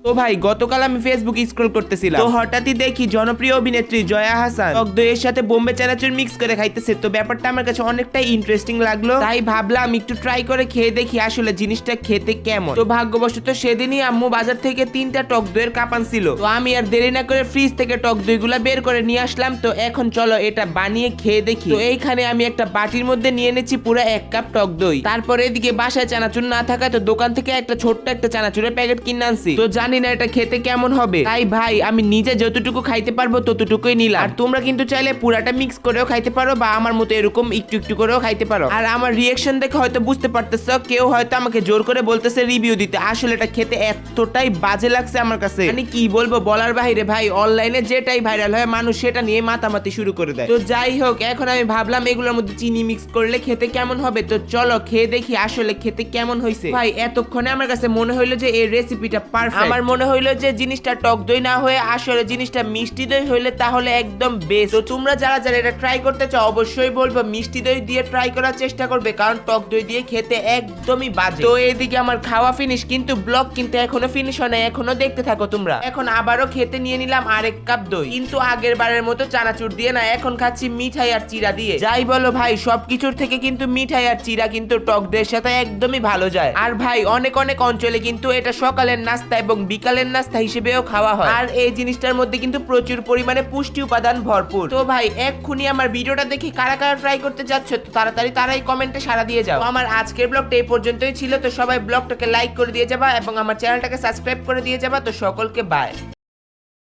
তো ভাই গতকাল আমি ফেসবুক স্ক্রল করতেছিলাম, তো হঠাৎই দেখি জনপ্রিয় অভিনেত্রী জয়া হাসান টক দইয়ের সাথে বোম্বে চানাচুর মিক্স করে খাইতেছে। তো ব্যাপারটা আমার কাছে অনেকটাই ইন্টারেস্টিং লাগলো, তাই ভাবলাম একটু ট্রাই করে খেয়ে দেখি আসলে জিনিসটা খেতে কেমন। তো ভাগ্যবশত সেদিনই আম্মু বাজার থেকে 3টা টক দইয়ের কাপ আনছিল। তো আমি আর দেরি না করে ফ্রিজ থেকে টক দইগুলা বের করে নিয়ে আসলাম। তো এখন চলো এটা বানিয়ে খেয়ে দেখি। তো এইখানে আমি একটা বাটির মধ্যে নিয়ে নিচ্ছি পুরো 1 কাপ টক দই। তারপরে এদিকে বাসায় চানাচুর না থাকায় তো দোকান থেকে একটা ছোট্ট একটা চানাচুরের প্যাকেট কিনে আনছি। তো জানি না এটা খেতে কেমন হবে, তাই ভাই আমি নিজে যতটুকু খাইতে পারবো ততটুকুই নিলাম। আর তোমরা কিন্তু চাইলে পুরাটা মিক্স করেও খাইতে পারো বা আমার মতো এরকম একটু একটু করেও খাইতে পারো। আর আমার রিয়াকশন দেখে হয়তো বুঝতে পারতেছো কেউ হয়তো আমাকে জোর করে বলতেছে রিভিউ দিতে, আসলে এটা খেতে এতটাই বাজে লাগছে আমার কাছে, মানে কি বলবো বলার বাইরে। ভাই অনলাইনে যেটাই ভাইরাল হয় মানুষ সেটা নিয়ে মাতামাতি শুরু করে দেয়। তো যাই হোক, এখন আমি ভাবলাম এগুলোর মধ্যে চিনি মিক্স করলে খেতে কেমন হবে। তো চলো খেয়ে দেখি আসলে খেতে কেমন হয়েছে। ভাই এতক্ষণে আমার কাছে মনে হইলো যে এই রেসিপিটা পারফেক্ট। আমার মনে হইলো যে জিনিসটা টক দই না হয়ে আসলে জিনিসটা মিষ্টি দই হইলে তাহলে একদম বেস্ট। তো তোমরা যারা যারা এটা ট্রাই করতে চাও অবশ্যই বলবো মিষ্টি দই দিয়ে ট্রাই করার চেষ্টা করবে, কারণ টক দই দিয়ে খেতে একদমই বাজে। তো এদিকে আমার খাওয়া ফিনিশ, কিন্তু ব্লগ কিন্তু এখনো ফিনিশ হয় না, এখনো দেখতে থাকো তোমরা। এখন আবারও খেতে নিয়ে নিলাম আরেক কাপ দই, কিন্তু আগের বারের মতো চানাচুর দিয়ে না, এখন খাচ্ছি মিঠাই আর চিড়া দিয়ে। যাই বলো ভাই সবকিছুর থেকে কিন্তু মিঠাই আর চিড়া কিন্তু টক দইয়ের সাথে একদমই ভালো যায়। আর ভাই অনেক অনেক অঞ্চলে কিন্তু এটা সকালের নাস্তা এবং বিকালের নাস্তা হিসেবেও খাওয়া হয়। আর এই জিনিসটার মধ্যে কিন্তু প্রচুর পরিমাণে পুষ্টি উপাদান ভরপুর। তো ভাই এক্ষুনি আমার ভিডিওটা দেখি কারা কারা ট্রাই করতে যাচ্ছ, তো তাড়াতাড়ি তারাই কমেন্টে সাড়া দিয়ে যাও। তো আমার আজকের ব্লগটা এই পর্যন্তই ছিল। তো সবাই ব্লগটাকে লাইক করে দিয়ে যাবা এবং আমার চ্যানেলটাকে সাবস্ক্রাইব করে দিয়ে যাবা। তো সকলকে বাই।